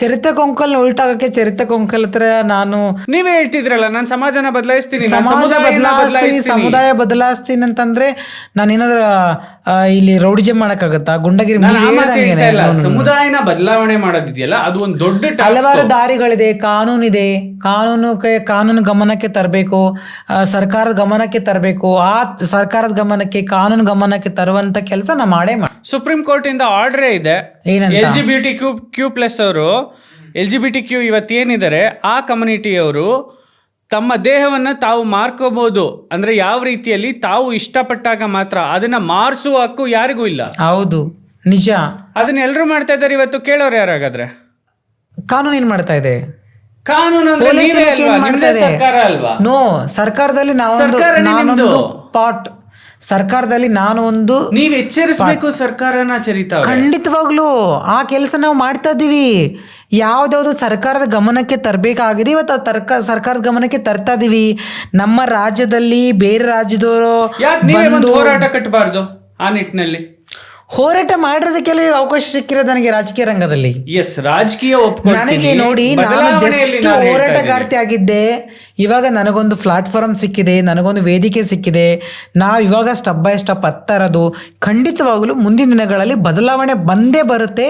ಚರಿತ್ರೆ ಕೊಂಕಲ್ ಉಲ್ಟಾಗಕ್ಕೆ ಚರಿತ್ರೆ ಕೊಂಕಲ್ ಹತ್ರ ನಾನು ನೀವೇ ಹೇಳ್ತಿದ್ರಲ್ಲ, ನಾನು ಸಮಾಜನ ಬದಲಾಯಿಸ್ತೀನಿ, ಸಮಾಜ ಸಮುದಾಯ ಬದಲಾಯಿಸ್ತೀನಿ ಅಂತಂದ್ರೆ ನಾನು ಏನಾದ್ರ ಇಲ್ಲಿ ರೌಡಿಜಂ ಮಾಡಕ್ಕಾಗತ್ತಾ? ಗುಂಡಗಿರಿ ಸಮುದಾಯನ ಬದಲಾವಣೆ ಮಾಡೋದಿದೆಯಲ್ಲ, ಅದು ಒಂದು ದೊಡ್ಡ ಹಲವಾರು ದಾರಿಗಳಿದೆ, ಕಾನೂನಿದೆ, ಕಾನೂನು ಗಮನಕ್ಕೆ ತರಬೇಕು, ಸರ್ಕಾರದ ಗಮನಕ್ಕೆ ತರಬೇಕು. ಆ ಸರ್ಕಾರದ ಗಮನಕ್ಕೆ, ಕಾನೂನು ಗಮನಕ್ಕೆ ತರುವಂತ ಕೆಲಸ ನಾ ಮಾಡೇ ಸುಪ್ರೀಂ ಕೋರ್ಟ್ ಇಂದ ಆರ್ಡರೇ ಇದೆ. LGBTQ+ ಅವರು, LGBTQ ಇವತ್ತೇನಿದ್ದಾರೆ ಆ ಕಮ್ಯುನಿಟಿಯವರು ತಮ್ಮ ದೇಹವನ್ನು ತಾವು ಮಾರ್ಕೋಬಹುದು. ಅಂದ್ರೆ ಯಾವ ರೀತಿಯಲ್ಲಿ ತಾವು ಇಷ್ಟಪಟ್ಟಾಗ ಮಾತ್ರ, ಅದನ್ನ ಮಾರ್ಸುವ ಹಕ್ಕು ಯಾರಿಗೂ ಇಲ್ಲ. ಹೌದು, ನಿಜ. ಅದನ್ನ ಎಲ್ಲರೂ ಮಾಡ್ತಾ ಇದ್ದಾರೆ. ಇವತ್ತು ಕೇಳೋರು ಯಾರಾಗಾದ್ರೆ? ಕಾನೂನು ಏನ್ ಮಾಡ್ತಾ ಇದೆ? ಕಾನೂನು ಸರ್ಕಾರ ಅಲ್ವಾ? ನೋ, ಸರ್ಕಾರದಲ್ಲಿ ನಾನೊಂದು ಪಾರ್ಟ್. ಸರ್ಕಾರದಲ್ಲಿ ನಾನು ಒಂದು. ನೀವ್ ಎಚ್ಚರಿಸಬೇಕು ಸರ್ಕಾರನ ಚರಿತಾ. ಖಂಡಿತವಾಗ್ಲೂ ಆ ಕೆಲಸ ನಾವು ಮಾಡ್ತಾ ಇದ್ದೀವಿ. ಯಾವ್ದಾವ್ದು ಸರ್ಕಾರದ ಗಮನಕ್ಕೆ ತರಬೇಕಾಗಿದೆ ಇವತ್ತು ಸರ್ಕಾರದ ಗಮನಕ್ಕೆ ತರ್ತಾ ಇದೀವಿ. ನಮ್ಮ ರಾಜ್ಯದಲ್ಲಿ ಬೇರೆ ರಾಜ್ಯದವರು ಹೋರಾಟ ಕಟ್ಟಬಾರ್ದು. ಆ ನಿಟ್ಟಿನಲ್ಲಿ ಹೋರಾಟ ಮಾಡಿರೋದಕ್ಕೆಲ್ಲ ಅವಕಾಶ ಸಿಕ್ಕಿರೋದು ನನಗೆ ರಾಜಕೀಯ ರಂಗದಲ್ಲಿ. ಎಸ್, ರಾಜಕೀಯ ನನಗೆ ನೋಡಿ, ನಾನು ಜಸ್ಟ್ ಹೋರಾಟಗಾರ್ತಿ ಆಗಿದ್ದೆ. ಇವಾಗ ನನಗೊಂದು ಪ್ಲಾಟ್ಫಾರ್ಮ್ ಸಿಕ್ಕಿದೆ, ನನಗೊಂದು ವೇದಿಕೆ ಸಿಕ್ಕಿದೆ. ನಾವು ಇವಾಗ ಸ್ಟೆಪ್ ಬೈ ಸ್ಟೆಪ್ ಹತ್ತಾ ಇರೋದು. ಖಂಡಿತವಾಗಲೂ ಮುಂದಿನ ದಿನಗಳಲ್ಲಿ ಬದಲಾವಣೆ ಬಂದೇ ಬರುತ್ತೆ.